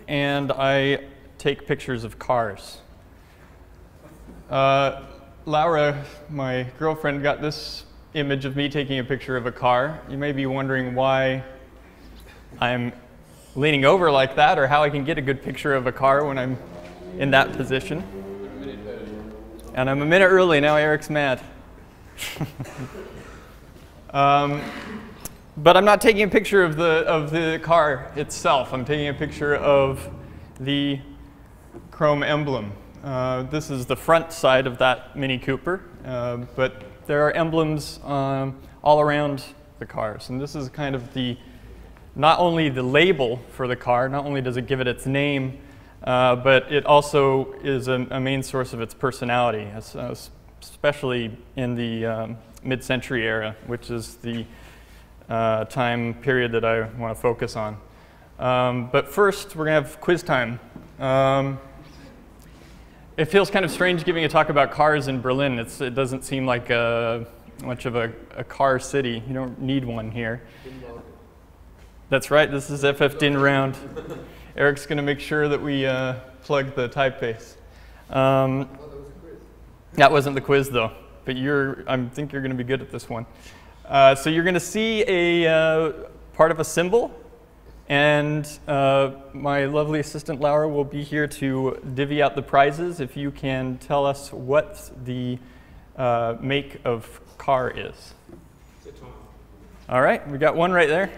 And I take pictures of cars. Laura, my girlfriend, got this image of me taking a picture of a car. You may be wondering why I'm leaning over like that, or how I can get a good picture of a car when I'm in that position. And I'm a minute early, now Eric's mad. But I'm not taking a picture of the car itself. I'm taking a picture of the Chrome emblem. This is the front side of that Mini Cooper, but there are emblems all around the cars. And this is kind of not only the label for the car, not only does it give it its name, but it also is a main source of its personality, especially in the mid-century era, which is the time period that I want to focus on. But first, we're going to have quiz time. It feels kind of strange giving a talk about cars in Berlin. It doesn't seem like much of a car city. You don't need one here. That's right, this is FF DIN round. Eric's going to make sure that we plug the typeface. That wasn't the quiz, though. But I think you're going to be good at this one. So you're going to see a part of a symbol, and my lovely assistant Laura will be here to divvy out the prizes if you can tell us what the make of car is. All right, we got one right there.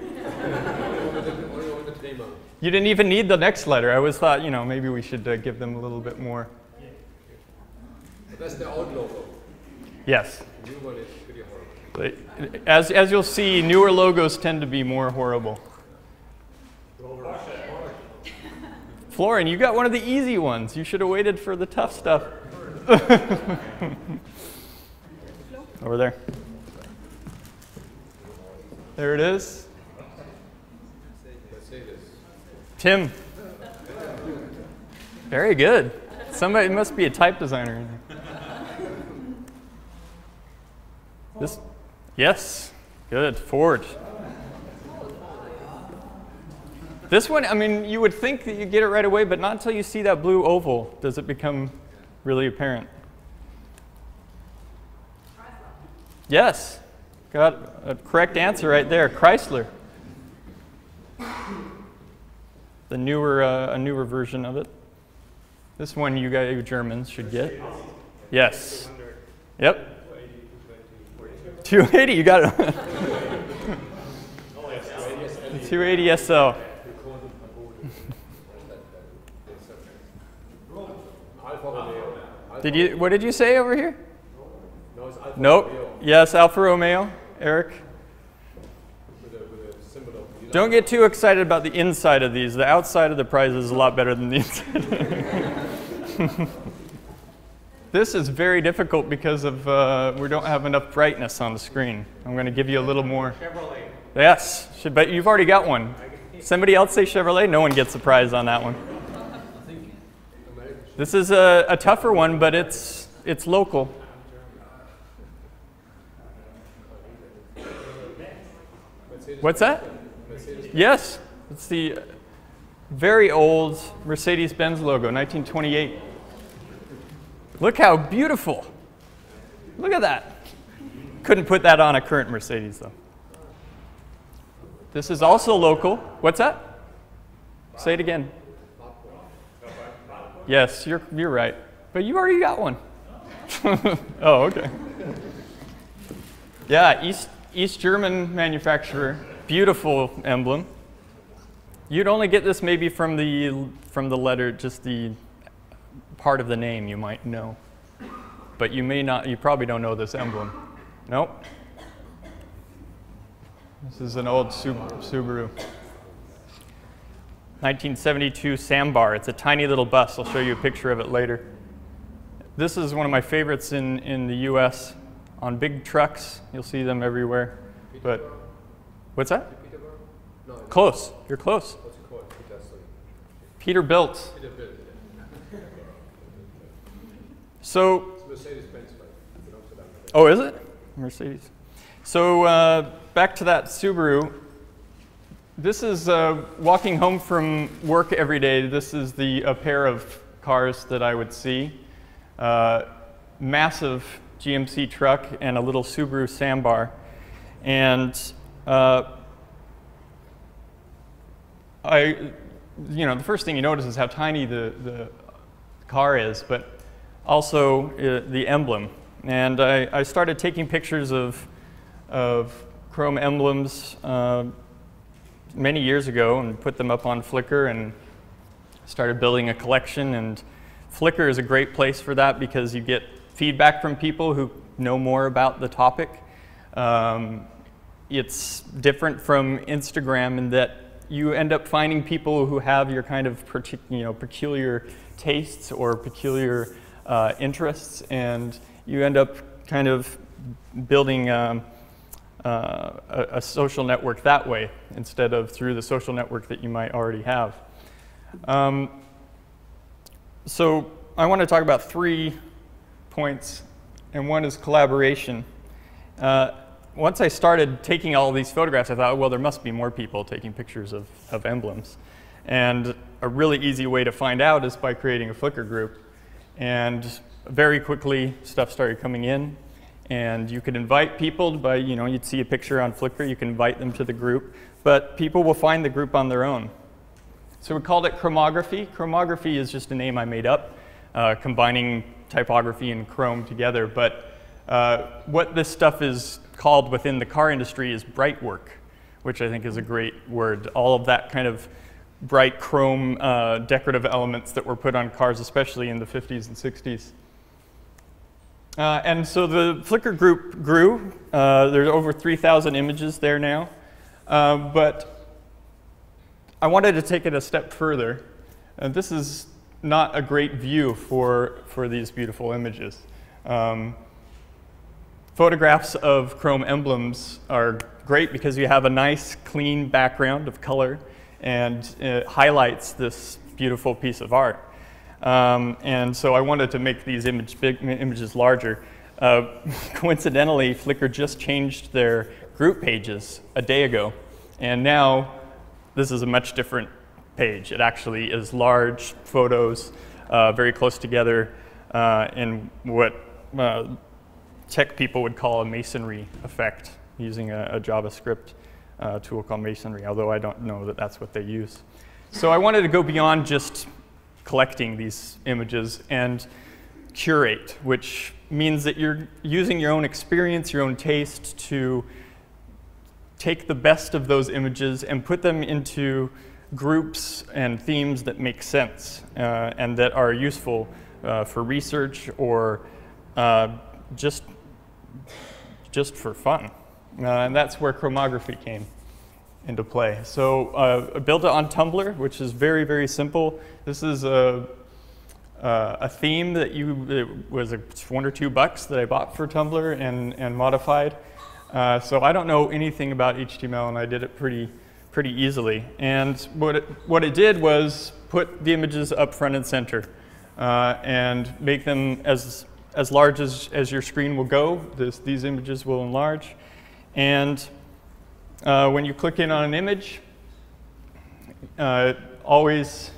You didn't even need the next letter. I always thought, maybe we should give them a little bit more. That's the old logo. Yes. The new one is pretty horrible. As you'll see, newer logos tend to be more horrible. Florin, you got one of the easy ones. You should have waited for the tough stuff. Over there. There it is. Tim. Very good. Somebody must be a type designer in there. This, yes, good. Ford. This one, I mean, you would think that you get it right away, but not until you see that blue oval does it become really apparent. Yes, got a correct answer right there. Chrysler. A newer version of it. This one you Germans should get. Yes. Yep. 280, you got it. 280 SL. What did you say over here? Nope. Yes, Alfa Romeo. Eric? Don't get too excited about the inside of these. The outside of the prize is a lot better than the inside. This is very difficult because of we don't have enough brightness on the screen. I'm going to give you a little more. Chevrolet. Yes, but you've already got one. Somebody else say Chevrolet? No one gets a prize on that one. This is a tougher one, but it's local. What's that? Yes, it's the very old Mercedes-Benz logo, 1928. Look how beautiful. Look at that. Couldn't put that on a current Mercedes, though. This is also local. What's that? Say it again. Yes, you're right. But you already got one. Oh, okay. Yeah, East German manufacturer. Beautiful emblem. You'd only get this maybe from the letter, just the part of the name you might know. But you may not, you probably don't know this emblem. Nope. This is an old Subaru. 1972 Sambar. It's a tiny little bus. I'll show you a picture of it later. This is one of my favorites in the US. On big trucks, you'll see them everywhere. But what's that? No, Close. You're close. what's it called? Peterbilt. Peterbilt. So, It's Mercedes-Benz, right? In Amsterdam. oh, is it? Mercedes. So back to that Subaru. This is walking home from work every day. This is a pair of cars that I would see. Massive GMC truck and a little Subaru Sambar. And the first thing you notice is how tiny the car is, but also the emblem. And I started taking pictures of Chrome emblems many years ago and put them up on Flickr and started building a collection. And Flickr is a great place for that because you get feedback from people who know more about the topic. It's different from Instagram in that you end up finding people who have your kind of peculiar tastes or peculiar interests, and you end up kind of building a social network that way instead of through the social network that you might already have. So I want to talk about 3 points, and one is collaboration. Once I started taking all these photographs, I thought, well, there must be more people taking pictures of emblems. And a really easy way to find out is by creating a Flickr group. And very quickly, stuff started coming in. And you could invite people by, you'd see a picture on Flickr, you can invite them to the group. But people will find the group on their own. So we called it Chromeography. Chromeography is just a name I made up, combining typography and Chrome together. But what this stuff is called within the car industry is bright work, which I think is a great word. All of that kind of bright Chrome decorative elements that were put on cars, especially in the 50s and 60s. And so the Flickr group grew. There's over 3,000 images there now. But I wanted to take it a step further. This is not a great view for these beautiful images. Photographs of Chrome emblems are great because you have a nice, clean background of color, and it highlights this beautiful piece of art. And so I wanted to make these images larger. Coincidentally, Flickr just changed their group pages a day ago, and now this is a much different page. It actually is large photos, very close together, in what tech people would call a masonry effect, using a JavaScript tool called Masonry, although I don't know that that's what they use. So I wanted to go beyond just collecting these images and curate, which means that you're using your own experience, your own taste to take the best of those images and put them into groups and themes that make sense and that are useful for research or just for fun. And that's where Chromeography came into play. So I built it on Tumblr, which is very, very simple. This is a theme that it was $1 or $2 that I bought for Tumblr and modified. So I don't know anything about HTML, and I did it pretty easily. And what it did was put the images up front and center and make them as large as your screen will go. These images will enlarge. And when you click in on an image, always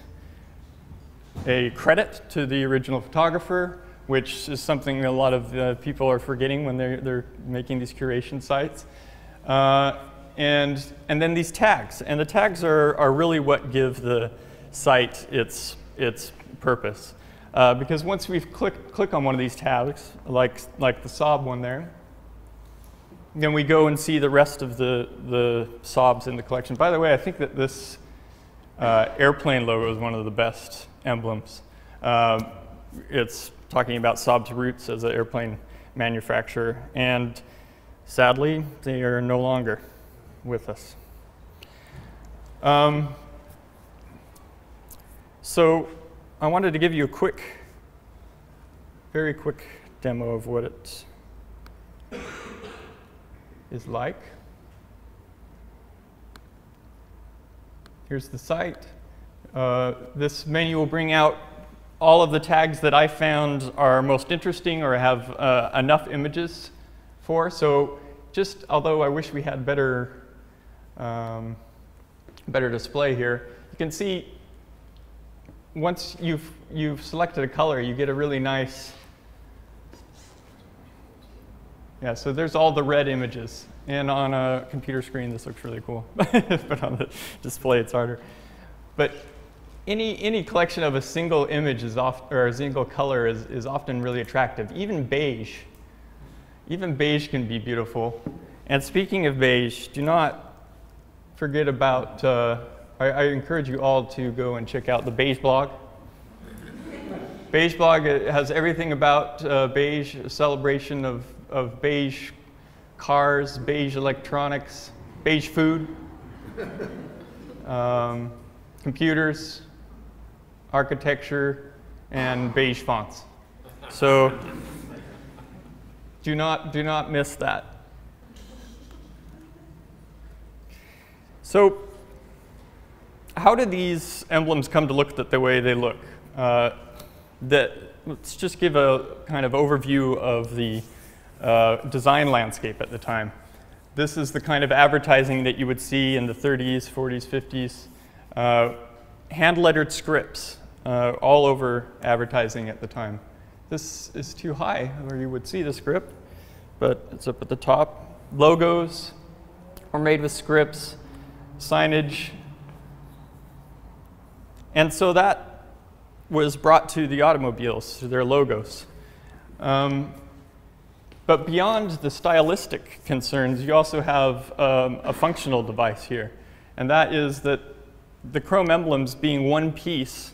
a credit to the original photographer, which is something a lot of people are forgetting when they're making these curation sites. and then these tags. And the tags are really what give the site its purpose. Because once we click on one of these tags, like the Saab one there, then we go and see the rest of the Saabs in the collection. By the way, I think that this airplane logo is one of the best emblems. It's talking about Saab's roots as an airplane manufacturer, and sadly, they are no longer with us. So I wanted to give you a very quick demo of what it is like. Here's the site. This menu will bring out all of the tags that I found are most interesting or have enough images for. So just, although I wish we had better display here, you can see once you've selected a color, you get a really nice, yeah, so there's all the red images. And on a computer screen, this looks really cool. But on the display, it's harder. But any collection of a single image or a single color is often really attractive. Even beige can be beautiful. And speaking of beige, do not forget about, I encourage you all to go and check out the Beige blog. Beige blog has everything about beige, a celebration of beige cars, beige electronics, beige food, computers, architecture, and beige fonts. So do not miss that. So how did these emblems come to look the way they look? Let's just give a kind of overview of the design landscape at the time. This is the kind of advertising that you would see in the 30s, 40s, 50s. Hand-lettered scripts all over advertising at the time. This is too high, or you would see the script, but it's up at the top. Logos are made with scripts, signage. And so that was brought to the automobiles, to their logos. But beyond the stylistic concerns, you also have a functional device here. And that is that the Chrome emblems, being one piece,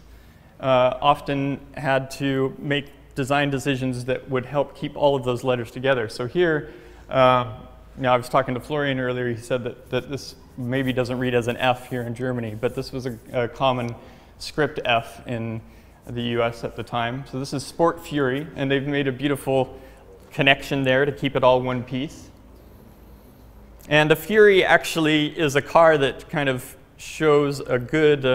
often had to make design decisions that would help keep all of those letters together. So here, I was talking to Florian earlier. He said that this maybe doesn't read as an F here in Germany, but this was a common script F in the US at the time. So this is Sport Fury, and they've made a beautiful connection there to keep it all one piece. And the Fury actually is a car that kind of shows a good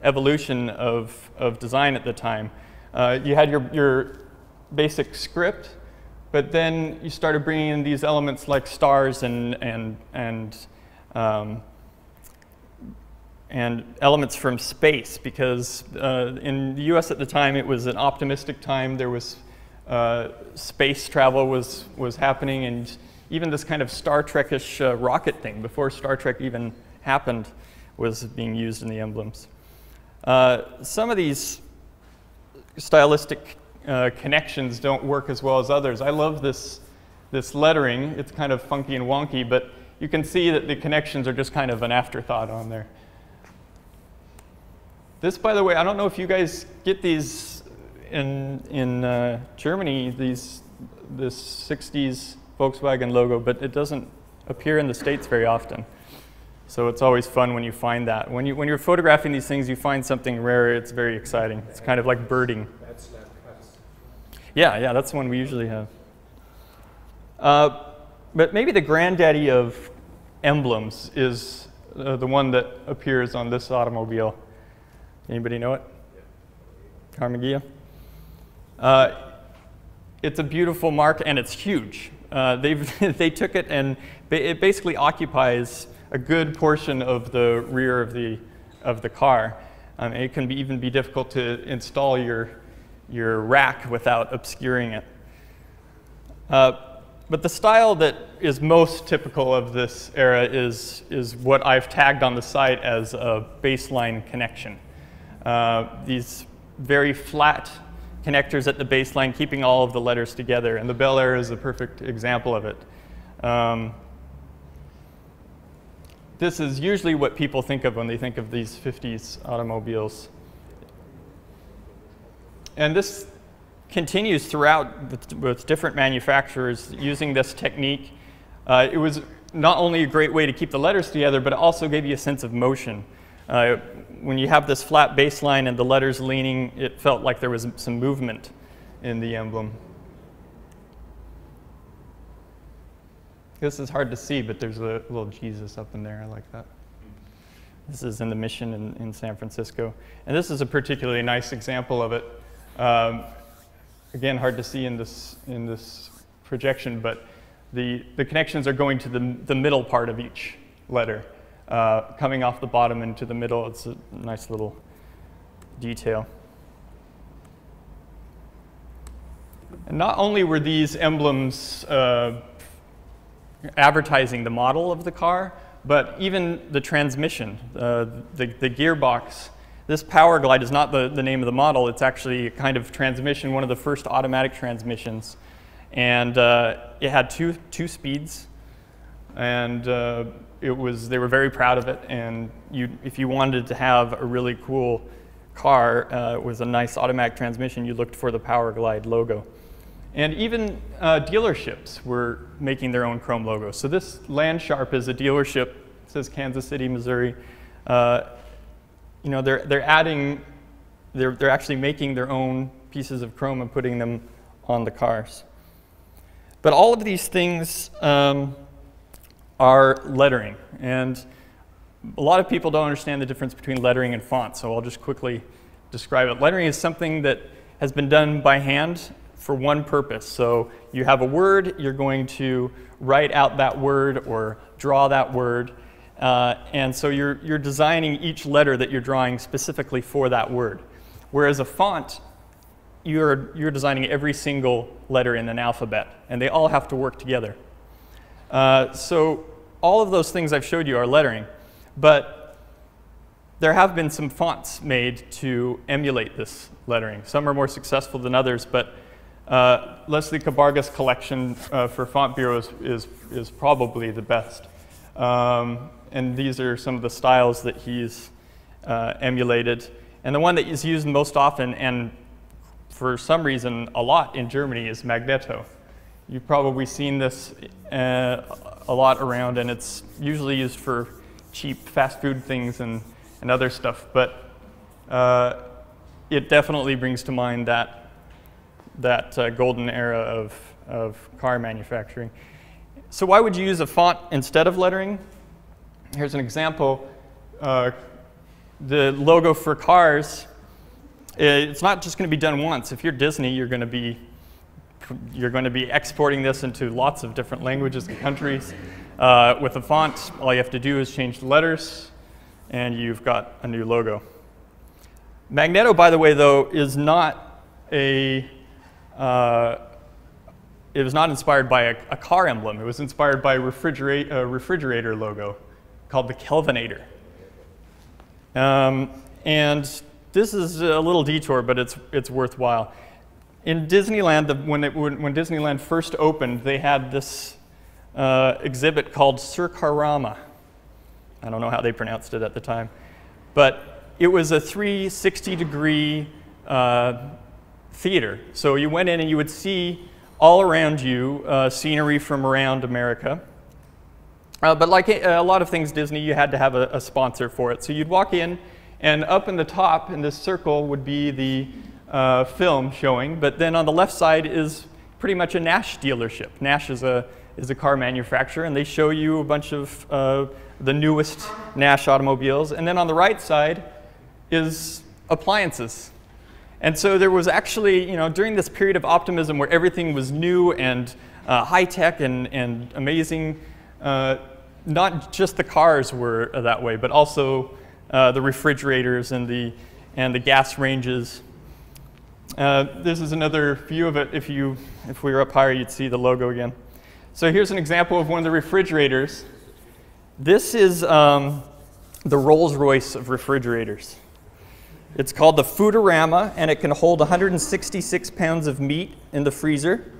evolution of design at the time. You had your basic script, but then you started bringing in these elements like stars and elements from space, because in the US at the time it was an optimistic time. There was space travel was happening, and even this kind of Star Trek-ish rocket thing, before Star Trek even happened, was being used in the emblems. Some of these stylistic connections don't work as well as others. I love this lettering. It's kind of funky and wonky, but you can see that the connections are just kind of an afterthought on there. This, by the way, I don't know if you guys get these in Germany, this 60s Volkswagen logo, but it doesn't appear in the States very often. So it's always fun when you find that. When you're photographing these things, you find something rare, it's very exciting. It's kind of like birding. Yeah, that's the one we usually have. But maybe the granddaddy of emblems is the one that appears on this automobile. Anybody know it? Chromeography. It's a beautiful mark, and it's huge. They took it, and it basically occupies a good portion of the rear of the car. It can even be difficult to install your rack without obscuring it. But the style that is most typical of this era is what I've tagged on the site as a baseline connection. These very flat connectors at the baseline, keeping all of the letters together. And the Bell era is a perfect example of it. This is usually what people think of when they think of these 50s automobiles. And this continues throughout with different manufacturers using this technique. It was not only a great way to keep the letters together, but it also gave you a sense of motion. When you have this flat baseline and the letters leaning, it felt like there was some movement in the emblem. This is hard to see, but there's a little Jesus up in there. I like that. This is in the Mission in San Francisco. And this is a particularly nice example of it. Again, hard to see in this projection, but the connections are going to the middle part of each letter, coming off the bottom into the middle. It's a nice little detail. And not only were these emblems advertising the model of the car, but even the transmission, the gearbox. This Power Glide is not the name of the model. It's actually a kind of transmission, one of the first automatic transmissions. And it had two speeds. And they were very proud of it. And if you wanted to have a really cool car with a nice automatic transmission, you looked for the Power Glide logo. And even dealerships were making their own Chrome logos. So this Landsharp is a dealership. It says Kansas City, Missouri. You know, they're actually making their own pieces of Chrome and putting them on the cars. But all of these things are lettering. And a lot of people don't understand the difference between lettering and font, so I'll just quickly describe it. Lettering is something that has been done by hand for one purpose. So you have a word, you're going to write out that word or draw that word. And so you're designing each letter that you're drawing specifically for that word. Whereas a font, you're designing every single letter in an alphabet, and they all have to work together. So all of those things I've showed you are lettering, but there have been some fonts made to emulate this lettering. Some are more successful than others, but Leslie Cabarga's collection for Font Bureau is probably the best. And these are some of the styles that he's emulated. And the one that is used most often, and for some reason a lot in Germany, is Magneto. You've probably seen this a lot around, and it's usually used for cheap fast food things and other stuff. But it definitely brings to mind that golden era of car manufacturing. So why would you use a font instead of lettering? Here's an example. The logo for cars, it's not just going to be done once. If you're Disney, you're going to be exporting this into lots of different languages and countries. With a font, all you have to do is change the letters, and you've got a new logo. Magneto, by the way, though, is not it was not inspired by a car emblem. It was inspired by a refrigerator logo called the Kelvinator. And this is a little detour, but it's worthwhile. In Disneyland, when Disneyland first opened, they had this exhibit called Circarama. I don't know how they pronounced it at the time. But it was a 360-degree theater. So you went in and you would see all around you scenery from around America. But like a lot of things Disney, you had to have a sponsor for it. So you'd walk in, and up in the top in this circle would be the film showing. But then on the left side is pretty much a Nash dealership. Nash is a car manufacturer, and they show you a bunch of the newest Nash automobiles. And then on the right side is appliances. And so there was actually, you know, during this period of optimism where everything was new and high-tech and amazing, not just the cars were that way, but also the refrigerators and the gas ranges. This is another view of it. If we were up higher, you'd see the logo again. So here's an example of one of the refrigerators. This is the Rolls-Royce of refrigerators. It's called the Foodorama, and it can hold 166 pounds of meat in the freezer.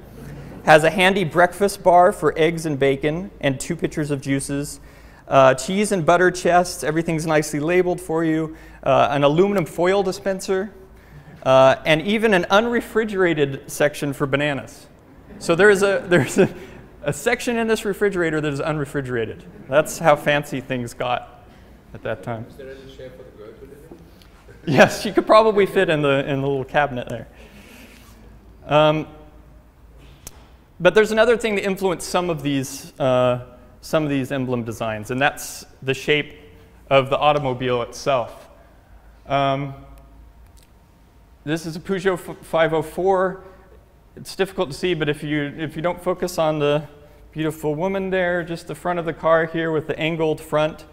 Has a handy breakfast bar for eggs and bacon, and 2 pitchers of juices. Cheese and butter chests, everything's nicely labeled for you. An aluminum foil dispenser, and even an unrefrigerated section for bananas. So there's a section in this refrigerator that is unrefrigerated. That's how fancy things got at that time. Is there any shape for the girl to live in? Yes, you could probably fit in the little cabinet there. But there's another thing that influenced some of these emblem designs, and that's the shape of the automobile itself. This is a Peugeot 504. It's difficult to see, but if you don't focus on the beautiful woman there, just the front of the car here with the angled front,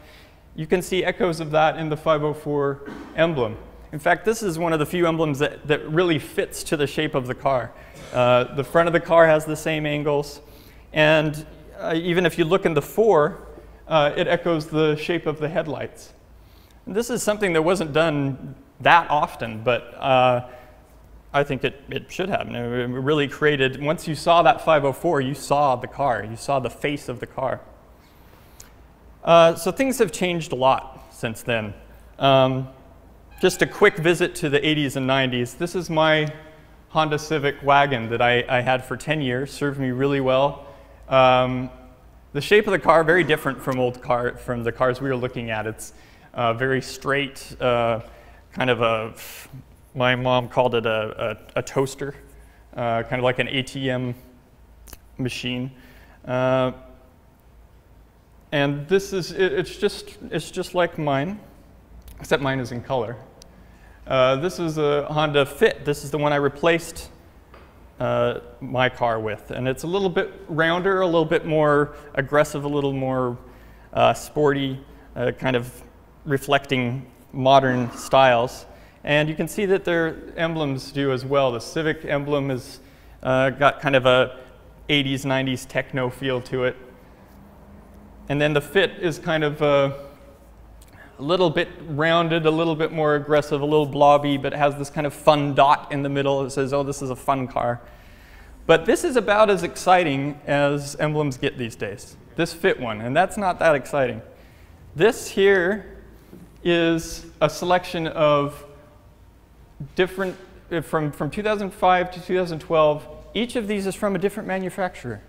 you can see echoes of that in the 504 emblem. In fact, this is one of the few emblems that really fits to the shape of the car. The front of the car has the same angles, and even if you look in the 4, it echoes the shape of the headlights. And this is something that wasn't done that often, but I think it should have. It really created, once you saw that 504, you saw the car, you saw the face of the car. So things have changed a lot since then. Just a quick visit to the 80s and 90s. This is my Honda Civic wagon that I had for 10 years, served me really well. The shape of the car, very different from the cars we were looking at. It's very straight, kind of my mom called it a toaster, kind of like an ATM machine. And this is, it's just like mine, except mine is in color. This is a Honda Fit. This is the one I replaced my car with. And it's a little bit rounder, a little bit more aggressive, a little more sporty, kind of reflecting modern styles. And you can see that their emblems do as well. The Civic emblem has got kind of a 80s, 90s techno feel to it. And then the Fit is kind of a little bit rounded, a little bit more aggressive, a little blobby, but it has this kind of fun dot in the middle that says, oh, this is a fun car. But this is about as exciting as emblems get these days, this Fit one, and that's not that exciting. This here is a selection of different, from 2005 to 2012, each of these is from a different manufacturer.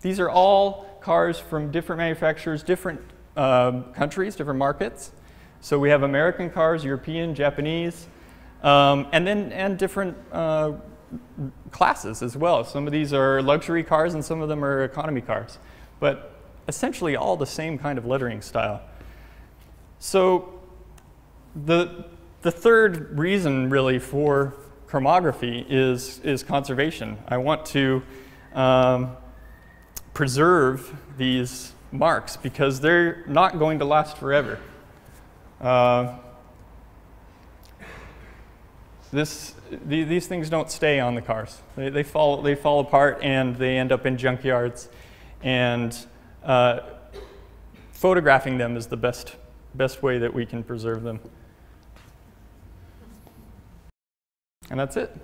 These are all cars from different manufacturers, different countries, different markets. So we have American cars, European, Japanese, and different classes as well. Some of these are luxury cars and some of them are economy cars, but essentially all the same kind of lettering style. So the third reason really for chromeography is conservation. I want to preserve these marks because they're not going to last forever. These things don't stay on the cars. They fall apart and they end up in junkyards. And photographing them is the best way that we can preserve them. And that's it.